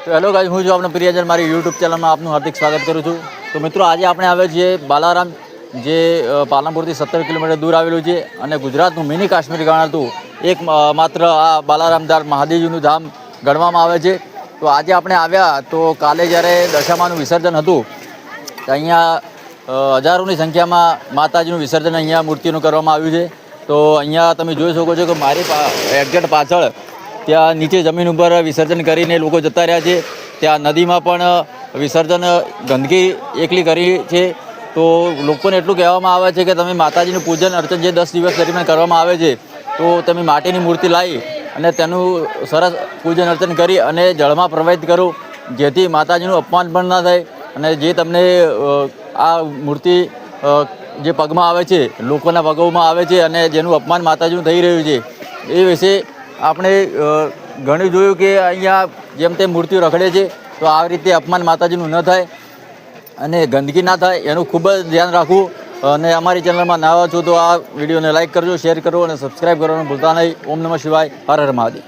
તો hello guys, હું છું આપનો પ્રિયજન, મારી યુટ્યુબ ચેનલમાં આપનું હાર્દિક સ્વાગત કરું છું। તો મિત્રો, આજે આપણે આવ્યા છીએ બાલારામ, જે પાલનપુરથી 17 કિલોમીટર દૂર આવેલું છે અને ગુજરાતનું મિની કાશ્મીર ગણાતું એક માત્ર આ બાલારામ ધામ મહાદેવજીનું ધામ ગણવામાં આવે છે। તો આજે આપણે આવ્યા તો કાલે જ્યારે દશામાનું વિસર્જન હતું તો અહીંયા હજારોની સંખ્યામાં માતાજીનું વિસર્જન અહીંયા મૂર્તિનું કરવામાં આવ્યું છે। તો અહીંયા તમે જોઈ શકો છો કે મારી એક્ઝેક્ટ પાછળ ત્યાં નીચે જમીન ઉપર વિસર્જન કરીને લોકો જતા રહ્યા છે। ત્યાં નદીમાં પણ વિસર્જન ગંદકી એકલી કરી છે। તો લોકોને એટલું કહેવામાં આવે છે કે તમે માતાજીનું પૂજન અર્ચન જે 10 દિવસ દરમિયાન કરવામાં આવે છે તો તમે માટીની મૂર્તિ લાવી અને તેનું સરસ પૂજન અર્ચન કરી અને જળમાં પ્રવાહિત કરો, જેથી માતાજીનું અપમાન પણ ના થાય અને જે તમને આ મૂર્તિ જે પગમાં આવે છે, લોકોના પગોમાં આવે છે અને જેનું અપમાન માતાજીનું થઈ રહ્યું છે એ વિશે આપણે ઘણું જોયું કે અહીંયા જેમ તેમ મૂર્તિઓ રખડે છે। તો આ રીતે અપમાન માતાજીનું ન થાય અને ગંદકી ના થાય એનું ખૂબ જ ધ્યાન રાખવું। અને અમારી ચેનલમાં નવા છો તો આ વિડીયોને લાઇક કરજો, શેર કરો અને સબસ્ક્રાઈબ કરવાનું ભૂલતા નહીં। ઓમ નમઃ શિવાય, હર હર મહાદેવ।